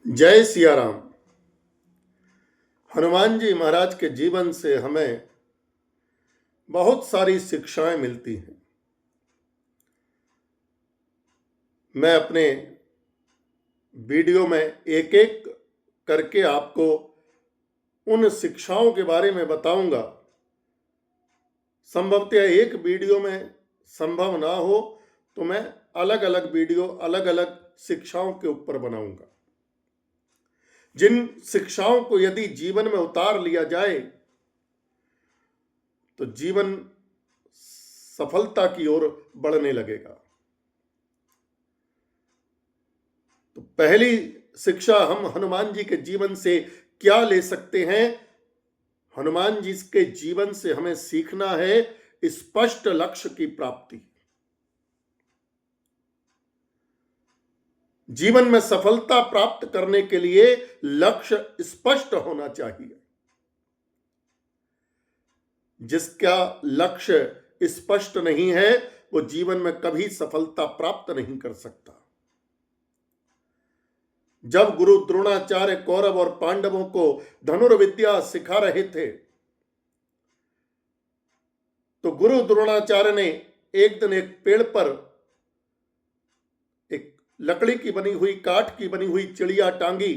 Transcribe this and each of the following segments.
जय सिया राम। हनुमान जी महाराज के जीवन से हमें बहुत सारी शिक्षाएं मिलती हैं। मैं अपने वीडियो में एक एक करके आपको उन शिक्षाओं के बारे में बताऊंगा। संभवतः एक वीडियो में संभव ना हो तो मैं अलग अलग वीडियो अलग अलग शिक्षाओं के ऊपर बनाऊंगा, जिन शिक्षाओं को यदि जीवन में उतार लिया जाए तो जीवन सफलता की ओर बढ़ने लगेगा। तो पहली शिक्षा हम हनुमान जी के जीवन से क्या ले सकते हैं? हनुमान जी के जीवन से हमें सीखना है स्पष्ट लक्ष्य की प्राप्ति। जीवन में सफलता प्राप्त करने के लिए लक्ष्य स्पष्ट होना चाहिए। जिसका लक्ष्य स्पष्ट नहीं है वो जीवन में कभी सफलता प्राप्त नहीं कर सकता। जब गुरु द्रोणाचार्य कौरव और पांडवों को धनुर्विद्या सिखा रहे थे तो गुरु द्रोणाचार्य ने एक दिन एक पेड़ पर एक लकड़ी की बनी हुई, काठ की बनी हुई चिड़िया टांगी।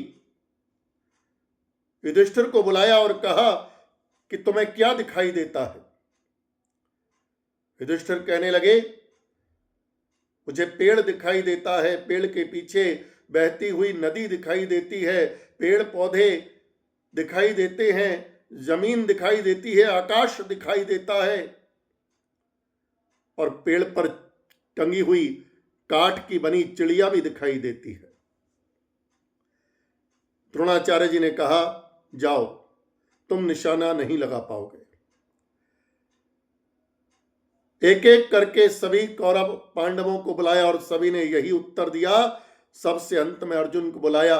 युधिष्ठिर को बुलाया और कहा कि तुम्हें क्या दिखाई देता है? युधिष्ठिर कहने लगे, मुझे पेड़ दिखाई देता है, पेड़ के पीछे बहती हुई नदी दिखाई देती है, पेड़ पौधे दिखाई देते हैं, जमीन दिखाई देती है, आकाश दिखाई देता है और पेड़ पर टंगी हुई काठ की बनी चिड़िया भी दिखाई देती है। द्रोणाचार्य जी ने कहा, जाओ, तुम निशाना नहीं लगा पाओगे। एक एक करके सभी कौरव पांडवों को बुलाया और सभी ने यही उत्तर दिया। सबसे अंत में अर्जुन को बुलाया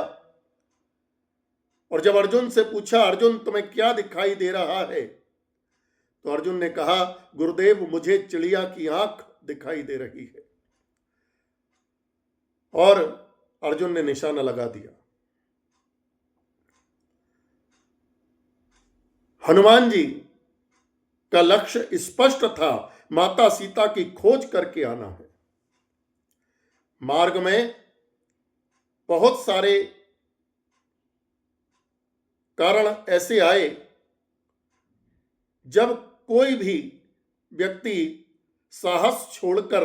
और जब अर्जुन से पूछा, अर्जुन तुम्हें क्या दिखाई दे रहा है? तो अर्जुन ने कहा, गुरुदेव मुझे चिड़िया की आंख दिखाई दे रही है। और अर्जुन ने निशाना लगा दिया। हनुमान जी का लक्ष्य स्पष्ट था, माता सीता की खोज करके आना है। मार्ग में बहुत सारे कारण ऐसे आए जब कोई भी व्यक्ति साहस छोड़कर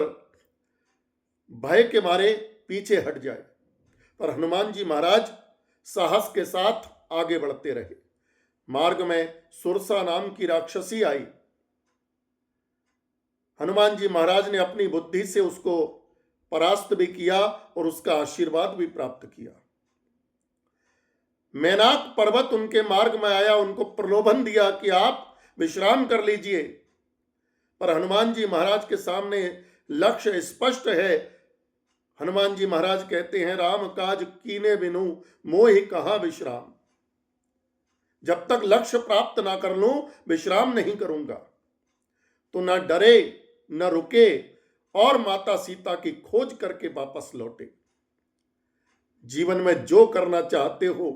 भय के मारे पीछे हट जाए, पर हनुमान जी महाराज साहस के साथ आगे बढ़ते रहे। मार्ग में सुरसा नाम की राक्षसी आई। हनुमान जी महाराज ने अपनी बुद्धि से उसको परास्त भी किया और उसका आशीर्वाद भी प्राप्त किया। मैनाक पर्वत उनके मार्ग में आया, उनको प्रलोभन दिया कि आप विश्राम कर लीजिए, पर हनुमान जी महाराज के सामने लक्ष्य स्पष्ट है। हनुमान जी महाराज कहते हैं, राम काज कीने बिनु मोहि कहां विश्राम। जब तक लक्ष्य प्राप्त ना कर लूं विश्राम नहीं करूंगा। तो ना डरे न रुके और माता सीता की खोज करके वापस लौटे। जीवन में जो करना चाहते हो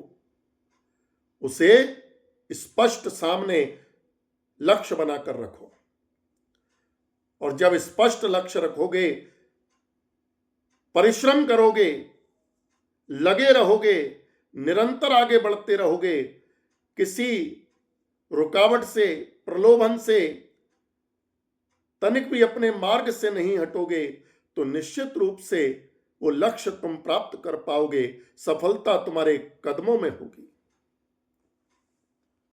उसे स्पष्ट सामने लक्ष्य बनाकर रखो, और जब स्पष्ट लक्ष्य रखोगे, परिश्रम करोगे, लगे रहोगे, निरंतर आगे बढ़ते रहोगे, किसी रुकावट से, प्रलोभन से तनिक भी अपने मार्ग से नहीं हटोगे, तो निश्चित रूप से वो लक्ष्य तुम प्राप्त कर पाओगे। सफलता तुम्हारे कदमों में होगी।